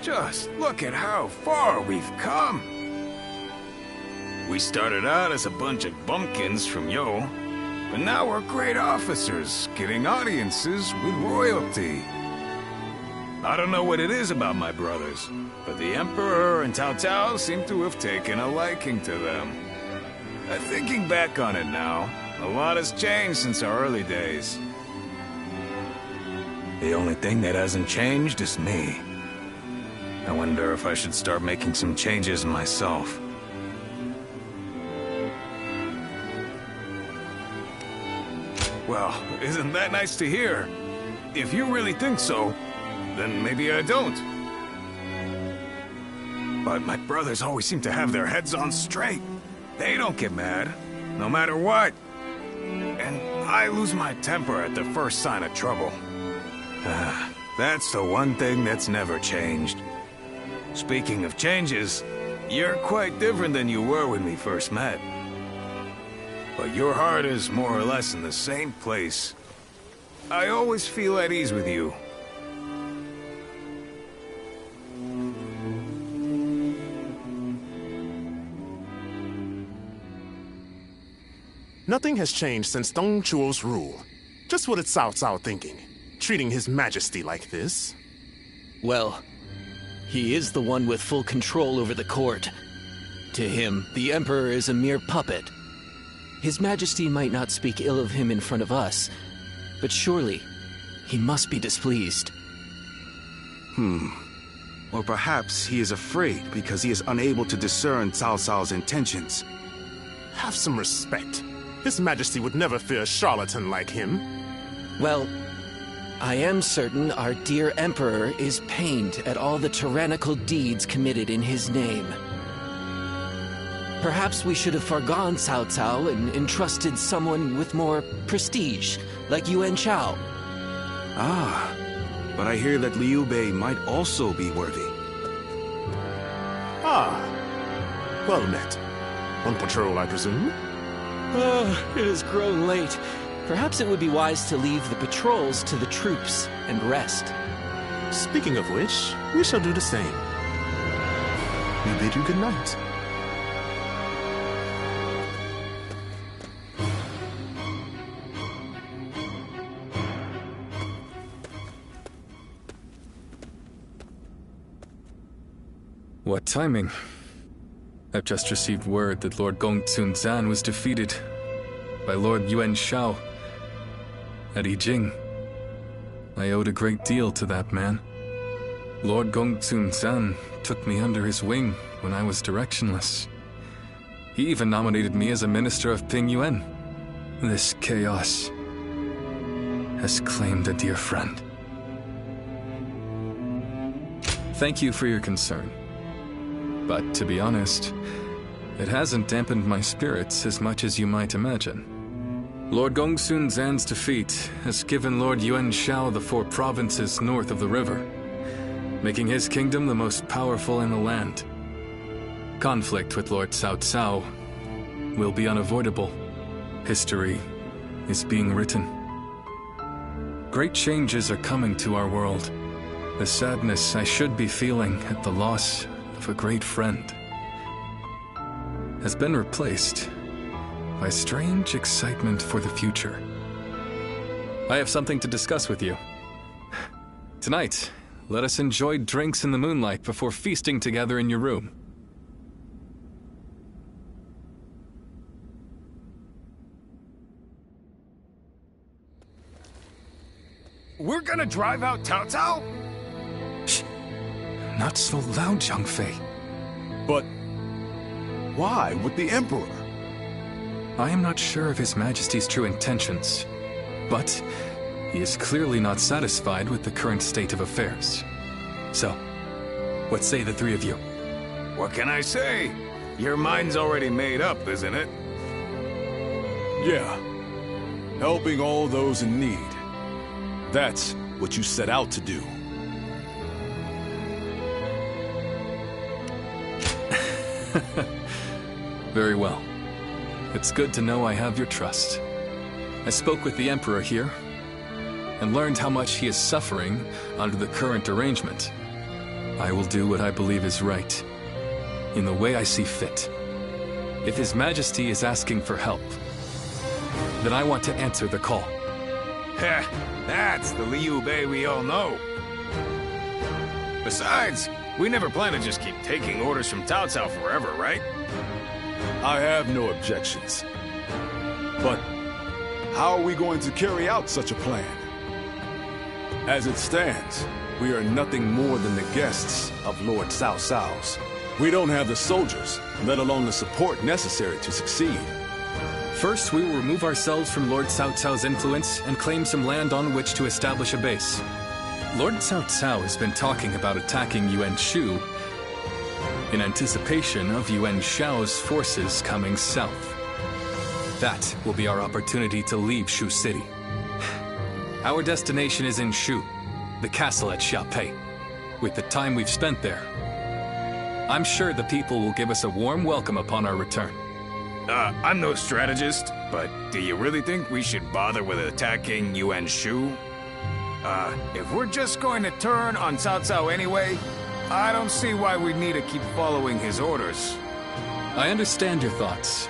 Just look at how far we've come. We started out as a bunch of bumpkins from Yo, but now we're great officers, getting audiences with royalty. I don't know what it is about my brothers, but the Emperor and Cao Cao seem to have taken a liking to them. Thinking back on it now, a lot has changed since our early days. The only thing that hasn't changed is me. I wonder if I should start making some changes myself. Well, isn't that nice to hear? If you really think so, then maybe I don't. But my brothers always seem to have their heads on straight. They don't get mad, no matter what. And I lose my temper at the first sign of trouble. That's the one thing that's never changed. Speaking of changes, you're quite different than you were when we first met. But your heart is more or less in the same place. I always feel at ease with you. Nothing has changed since Dong Chuo's rule. Just what is Cao Cao thinking? Treating His Majesty like this? Well, he is the one with full control over the court. To him, the Emperor is a mere puppet. His Majesty might not speak ill of him in front of us, but surely he must be displeased. Or perhaps he is afraid because he is unable to discern Cao Cao's intentions. Have some respect. His Majesty would never fear a charlatan like him. Well, I am certain our dear Emperor is pained at all the tyrannical deeds committed in his name. Perhaps we should have forgone Cao Cao and entrusted someone with more prestige, like Yuan Shao. Ah, but I hear that Liu Bei might also be worthy. Ah, well met. On patrol, I presume? It has grown late. Perhaps it would be wise to leave the patrols to the troops and rest. Speaking of which, we shall do the same. We bid you good night. What timing? I've just received word that Lord Gongsun Zan was defeated by Lord Yuan Shao at Yijing. I owed a great deal to that man. Lord Gongsun Zan took me under his wing when I was directionless. He even nominated me as a minister of Ping Yuan. This chaos has claimed a dear friend. Thank you for your concern. But to be honest, it hasn't dampened my spirits as much as you might imagine. Lord Gongsun Zan's defeat has given Lord Yuan Shao the 4 provinces north of the river, making his kingdom the most powerful in the land. Conflict with Lord Cao Cao will be unavoidable. History is being written. Great changes are coming to our world. The sadness I should be feeling at the loss of a great friend has been replaced by strange excitement for the future. I have something to discuss with you. Tonight, let us enjoy drinks in the moonlight before feasting together in your room. We're gonna drive out Cao Cao? Shh. Not so loud, Zhang Fei. But why with the Emperor? I am not sure of His Majesty's true intentions, but he is clearly not satisfied with the current state of affairs. So, what say the 3 of you? What can I say? Your mind's already made up, isn't it? Yeah. Helping all those in need. That's what you set out to do. Very well. It's good to know I have your trust. I spoke with the Emperor here, and learned how much he is suffering under the current arrangement. I will do what I believe is right, in the way I see fit. If His Majesty is asking for help, then I want to answer the call. Heh, that's the Liu Bei we all know. Besides, we never plan to just keep taking orders from Cao Cao forever, right? I have no objections. But how are we going to carry out such a plan? As it stands, we are nothing more than the guests of Lord Cao Cao's. We don't have the soldiers, let alone the support necessary to succeed. First, we will remove ourselves from Lord Cao Cao's influence and claim some land on which to establish a base. Lord Cao Cao has been talking about attacking Yuan Shu in anticipation of Yuan Shao's forces coming south. That will be our opportunity to leave Shu City. Our destination is in Shu, the castle at Xiapei. With the time we've spent there, I'm sure the people will give us a warm welcome upon our return. I'm no strategist, but do you really think we should bother with attacking Yuan Shu? If we're just going to turn on Cao Cao anyway, I don't see why we need to keep following his orders. I understand your thoughts,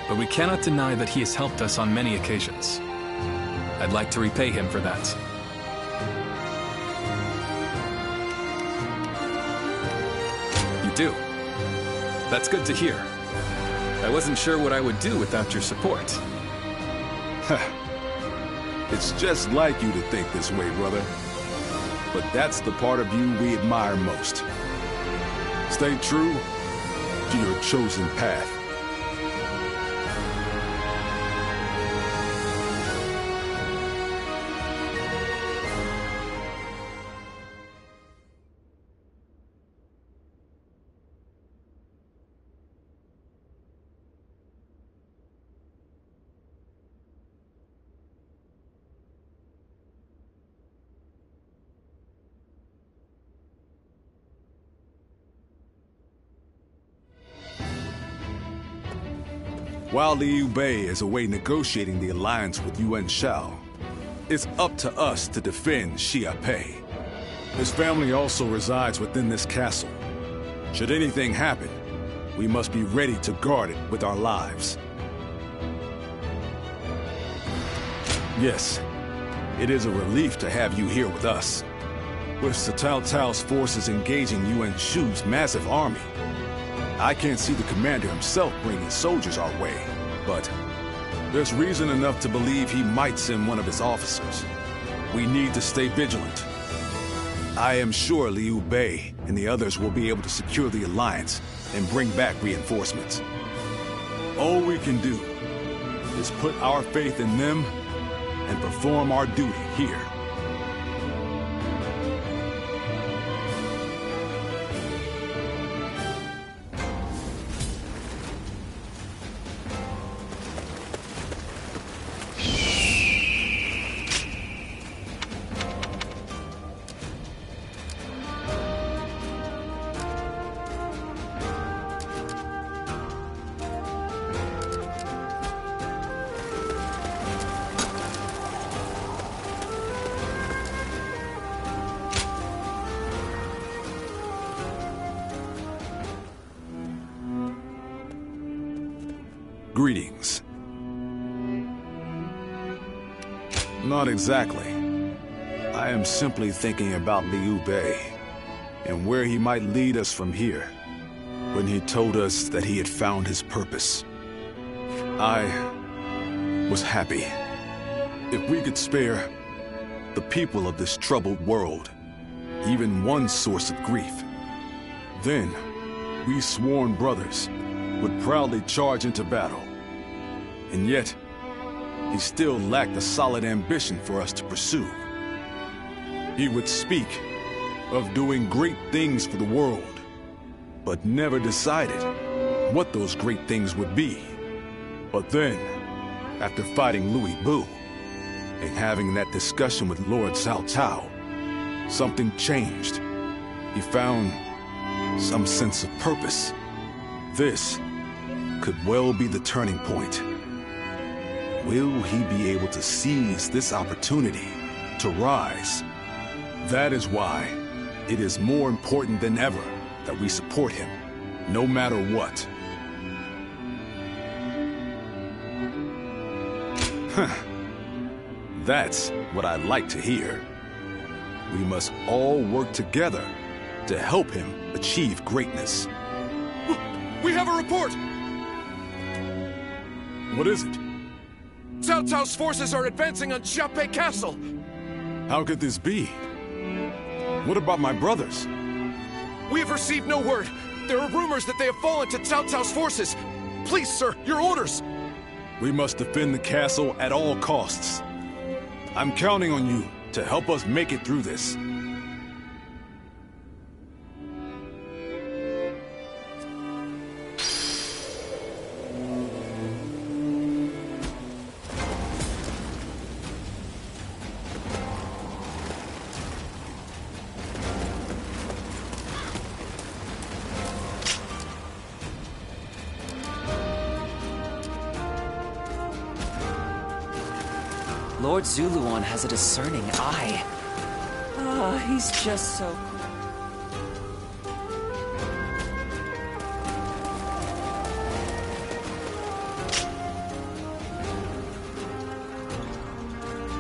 but we cannot deny that he has helped us on many occasions. I'd like to repay him for that. You do? That's good to hear. I wasn't sure what I would do without your support. It's just like you to think this way, brother. But that's the part of you we admire most. Stay true to your chosen path. While Liu Bei is away negotiating the alliance with Yuan Shao, it's up to us to defend Xiapei. His family also resides within this castle. Should anything happen, we must be ready to guard it with our lives. Yes, it is a relief to have you here with us. With Cao Cao's forces engaging Yuan Shu's massive army, I can't see the commander himself bringing soldiers our way, but there's reason enough to believe he might send one of his officers. We need to stay vigilant. I am sure Liu Bei and the others will be able to secure the alliance and bring back reinforcements. All we can do is put our faith in them and perform our duty here. Greetings. Not exactly. I am simply thinking about Liu Bei and where he might lead us from here when he told us that he had found his purpose. I was happy. If we could spare the people of this troubled world even one source of grief, then we sworn brothers would proudly charge into battle. And yet, he still lacked a solid ambition for us to pursue. He would speak of doing great things for the world, but never decided what those great things would be. But then, after fighting Louis Bu and having that discussion with Lord Cao Cao, something changed. He found some sense of purpose. This could well be the turning point. Will he be able to seize this opportunity to rise? That is why It is more important than ever that we support him, no matter what. That's what I like to hear. We must all work together to help him achieve greatness. We have a report! What is it? Cao Cao's forces are advancing on Xiaopei Castle! How could this be? What about my brothers? We have received no word. There are rumors that they have fallen to Cao Cao's forces. Please, sir, your orders! We must defend the castle at all costs. I'm counting on you to help us make it through this. Lord Zuluan has a discerning eye. Ah, he's just so